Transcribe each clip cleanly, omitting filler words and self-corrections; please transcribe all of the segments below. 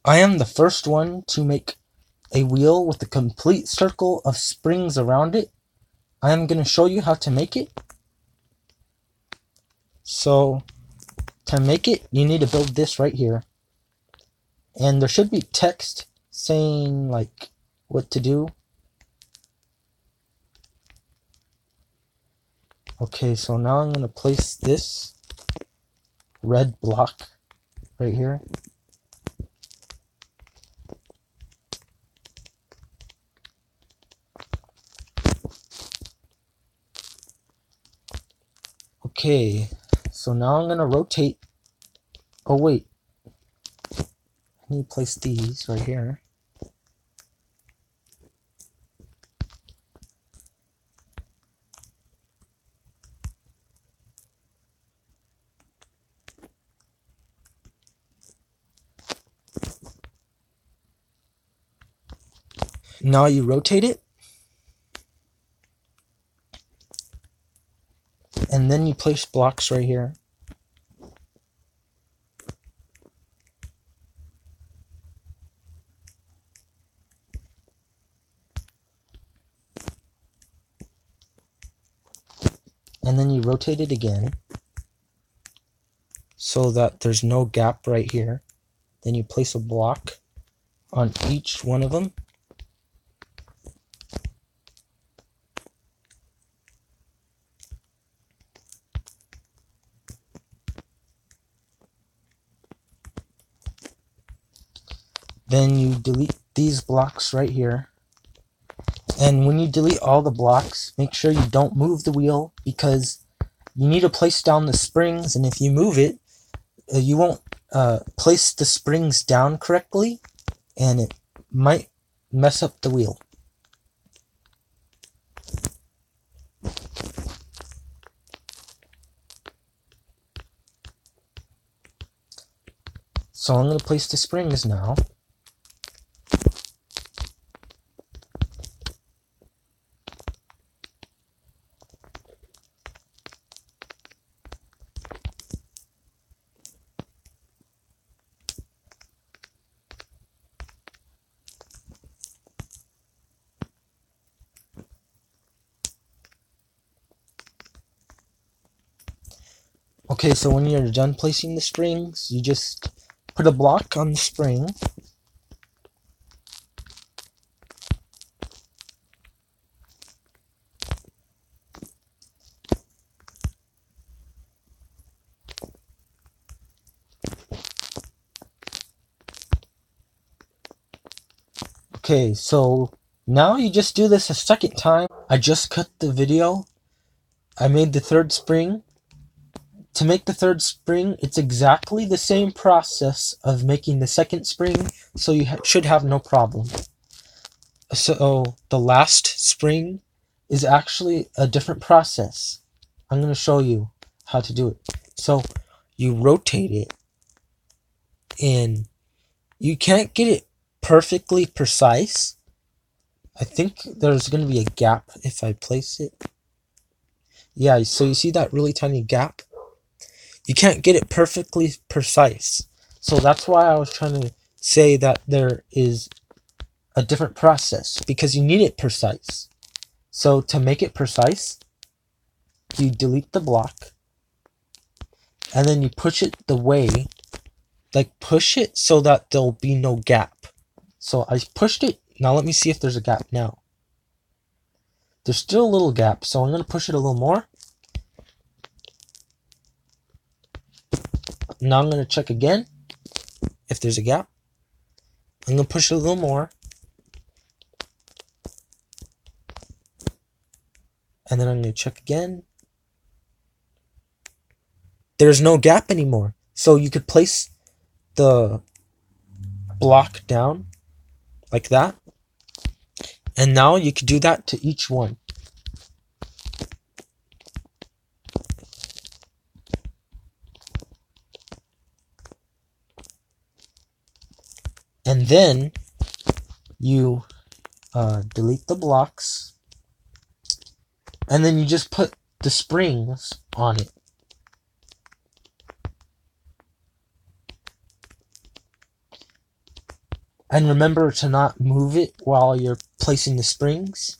I am the first one to make a wheel with a complete circle of springs around it. I am going to show you how to make it. So, to make it, you need to build this right here. And there should be text saying, like, what to do. Okay, so now I'm going to place this red block right here. Okay, so now I'm going to rotate. Oh, wait. I need to place these right here. Now you rotate it. And then you place blocks right here. And then you rotate it again so that there's no gap right here. Then you place a block on each one of them. Then you delete these blocks right here. And when you delete all the blocks, make sure you don't move the wheel, because you need to place down the springs, and if you move it, you won't place the springs down correctly, and it might mess up the wheel. So I'm going to place the springs now. Okay, so when you're done placing the springs, you just put a block on the spring. Okay, so now you just do this a second time. I just cut the video. I made the third spring. To make the third spring, it's exactly the same process of making the second spring, so you should have no problem. So the last spring is actually a different process. I'm going to show you how to do it. So you rotate it, and you can't get it perfectly precise. I think there's going to be a gap if I place it. Yeah, so you see that really tiny gap? You can't get it perfectly precise. So that's why I was trying to say that there is a different process, because you need it precise. So to make it precise, you delete the block, and then you push it the way, like push it so that there'll be no gap. So I pushed it. Now let me see if there's a gap now. There's still a little gap, so I'm going to push it a little more. Now I'm going to check again if there's a gap. I'm going to push it a little more. And then I'm going to check again. There's no gap anymore. So you could place the block down like that. And now you could do that to each one. And then you delete the blocks, and then you just put the springs on it. And remember to not move it while you're placing the springs.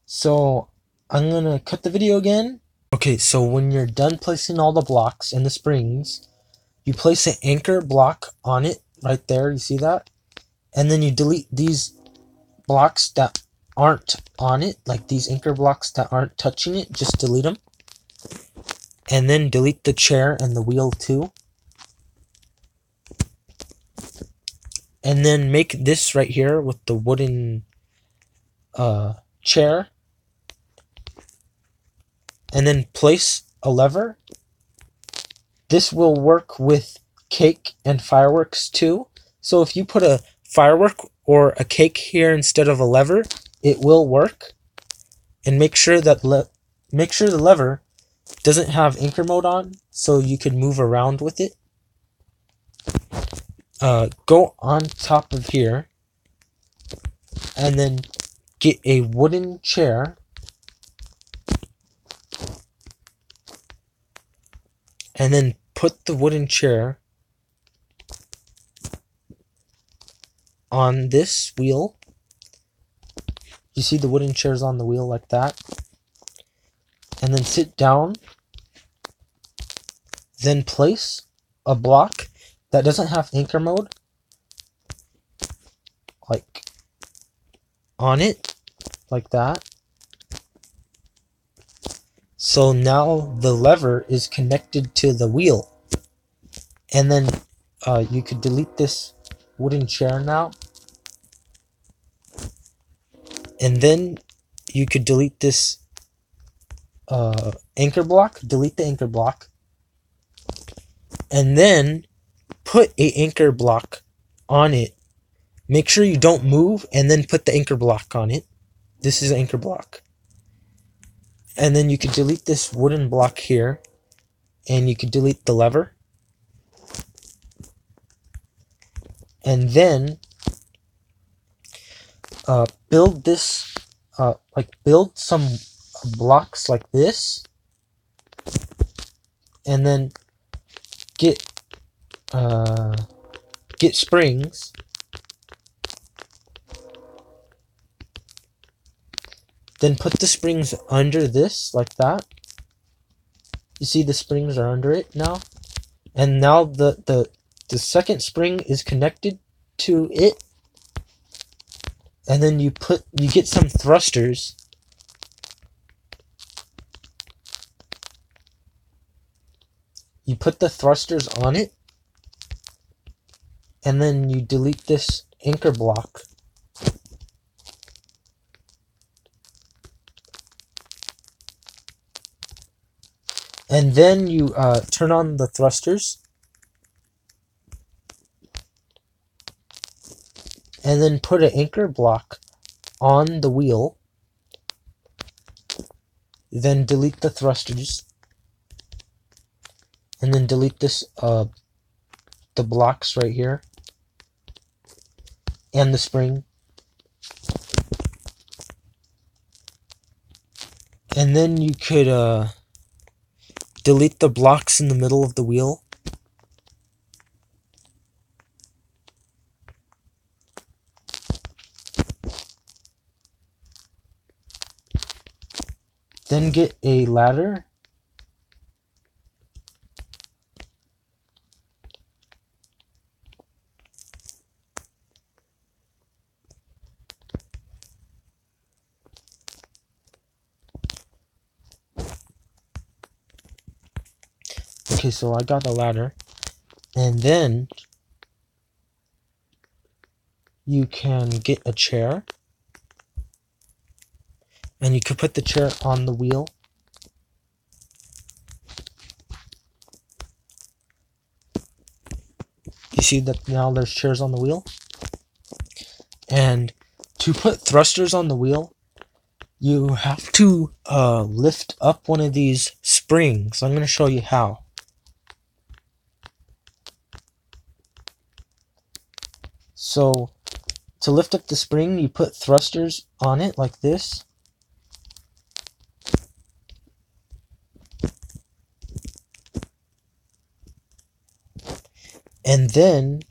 So I'm gonna cut the video again. Okay, so when you're done placing all the blocks and the springs, you place an anchor block on it right there. You see that? And then you delete these blocks that aren't on it, like these anchor blocks that aren't touching it, just delete them. And then delete the chair and the wheel too. And then make this right here with the wooden chair. And then place a lever. This will work with cake and fireworks too. So if you put a firework or a cake here instead of a lever, it will work. And make sure that the lever doesn't have anchor mode on, so you can move around with it. Go on top of here, and then get a wooden chair, and then put the wooden chair on this wheel. You see the wooden chairs on the wheel like that. And then sit down. Then place a block that doesn't have anchor mode, like on it, like that. So now the lever is connected to the wheel. And then you could delete this wooden chair now. And then you could delete this anchor block. Delete the anchor block. And then put a anchor block on it. Make sure you don't move, and then put the anchor block on it. This is anchor block. And then you could delete this wooden block here, and you could delete the lever. And then build this, build some blocks like this, and then get springs. Then put the springs under this, like that. You see the springs are under it now? And now the second spring is connected to it. And then you get some thrusters. You put the thrusters on it. And then you delete this anchor block. And then you turn on the thrusters. And then put an anchor block on the wheel. Then delete the thrusters. And then delete this, the blocks right here. And the spring. And then you could delete the blocks in the middle of the wheel. Then get a ladder. Okay, so I got a ladder. And then you can get a chair. And you could put the chair on the wheel. You see that now there's chairs on the wheel? And to put thrusters on the wheel, you have to lift up one of these springs. I'm going to show you how. So to lift up the spring, you put thrusters on it like this. And then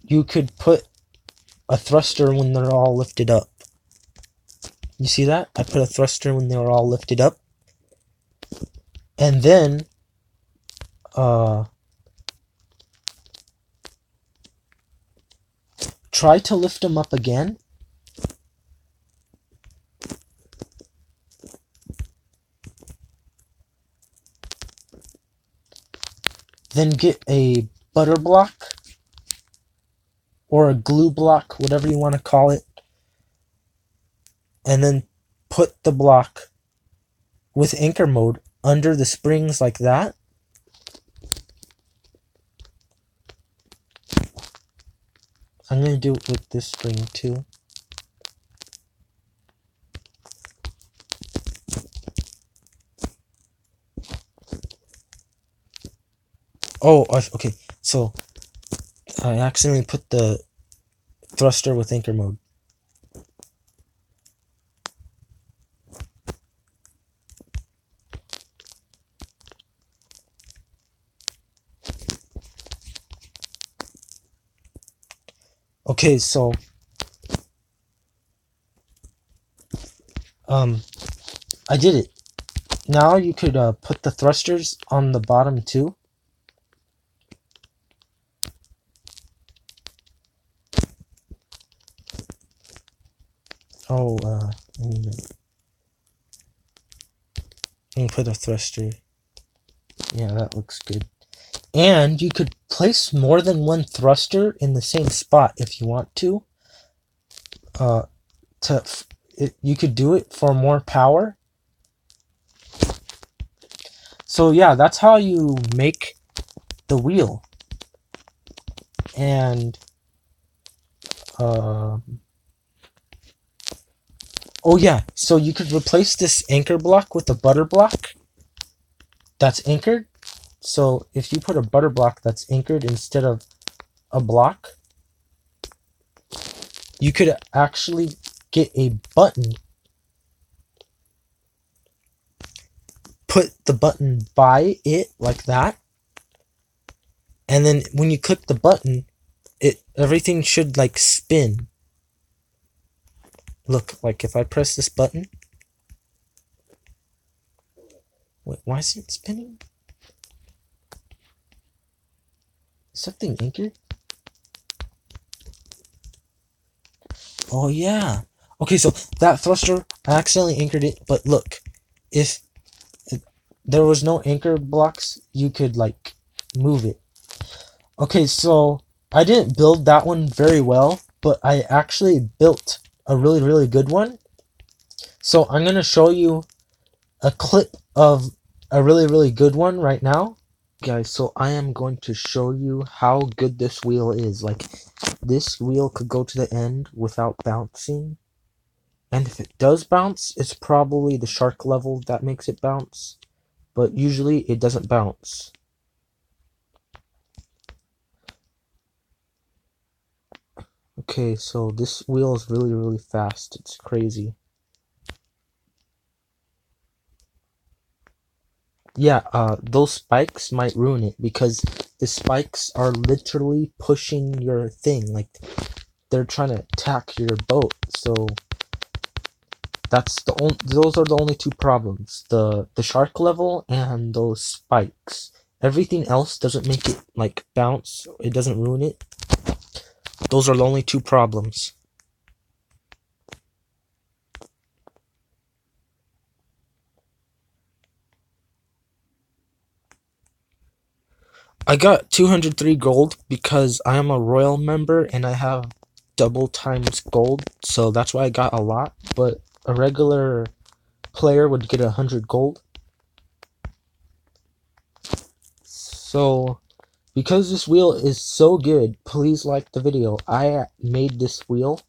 you could put a thruster when they're all lifted up. You see that? I put a thruster when they were all lifted up. And then try to lift them up again. Then get a butter block or a glue block, whatever you want to call it. And then put the block with anchor mode under the springs like that. I'm going to do it with this spring too. Oh, okay. So I accidentally put the thruster with anchor mode. Okay, so I did it. Now you could put the thrusters on the bottom too. Oh, let me put a thruster. Yeah, that looks good. And you could place more than one thruster in the same spot if you want to. You could do it for more power. So yeah, that's how you make the wheel. And oh yeah, so you could replace this anchor block with a butter block that's anchored. So if you put a butter block that's anchored instead of a block, you could actually get a button. Put the button by it like that. And then when you click the button, everything should like spin. Look, like if I press this button. Wait, why is it spinning? Is something anchored? Oh yeah. Okay, so that thruster, I accidentally anchored it, but look, if there was no anchor blocks, you could like move it. Okay, so I didn't build that one very well, but I actually built a really, really good one. So I'm going to show you a clip of a really, really good one right now. Guys, so I am going to show you how good this wheel is. Like, this wheel could go to the end without bouncing. And if it does bounce, it's probably the shark level that makes it bounce. But usually it doesn't bounce. Okay, so this wheel is really, really fast. It's crazy. Yeah, those spikes might ruin it because the spikes are literally pushing your thing. Like, they're trying to attack your boat. So those are the only two problems. The shark level and those spikes. Everything else doesn't make it like bounce. It doesn't ruin it. Those are the only two problems. I got 203 gold because I am a royal member and I have double times gold, so that's why I got a lot. But a regular player would get 100 gold. So because this wheel is so good, please like the video. I made this wheel.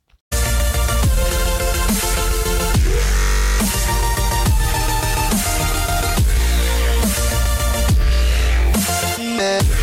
man.